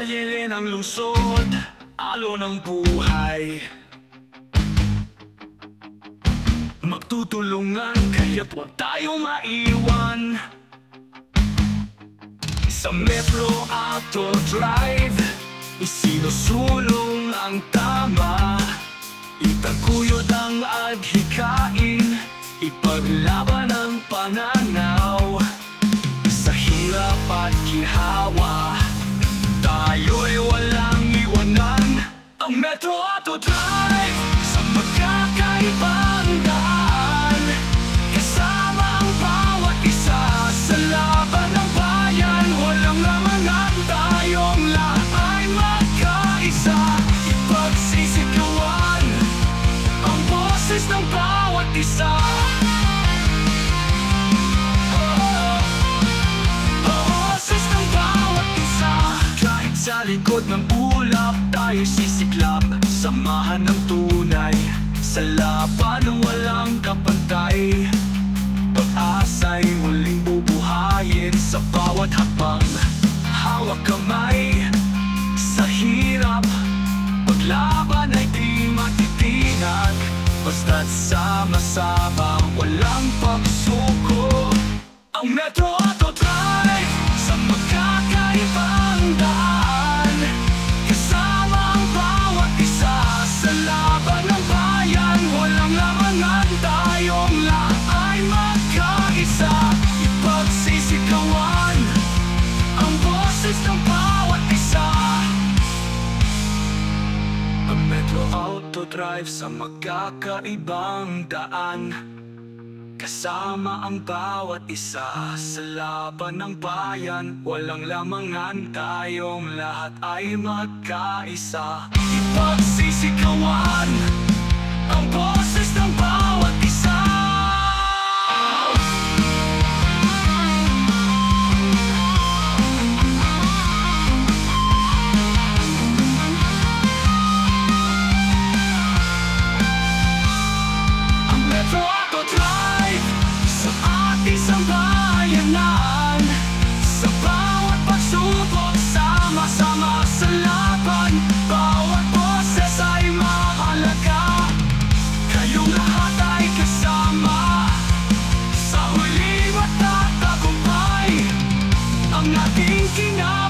Kalye ng lungsod, alon ng buhay. Magtutulungan kaya't huwag tayong maiwan. Sa Metro Auto Drive, isinusulong ang tama. Itaguyod ang adhikain, ipaglaban ang pananaw. Sa hirap at ginhawa, tayo'y walang iwanan. Ang Metro Auto Drive, sa magkakaibang daan. Kasama ang bawat isa sa laban ng bayan. Walang lamangan, tayong lahat ay magkaisa. Ipagsisigawan ang boses ng bawat isa. Boses ng bawat isa. Kahit sa likod ng ulap, tayo sisiklab. Samahan ng tunay sa laban ng walang kapantay. Pag-asa'y muling bubuhayin sa bawat hakbang. Hawak kamay sa hirap, paglaban ay di matitinag. Basta't sama-sama, walang pagsuko. Ang Metro Auto Drive, sa magkakaibang daan. Kasama ang bawat isa sa laban ng bayan. Walang lamangan, tayong lahat ay magkaisa. Ipagsisigawan ang boses ng bawat isa. Ang Metro Auto Drive, sa magkakaibang daan. Kasama ang bawat isa sa laban ng bayan. Walang lamangan, tayong lahat ay magkaisa. Ipagsisigawan ang boses ng bawat isa. Ang Metro Auto Drive, sa ating bayanan. Sa bawat pagsubok, sama-sama sa laban. Bawat boses ay mahalaga. Kayong lahat ay kasama. Sa huli matatagumpay ang ating kinabukasan.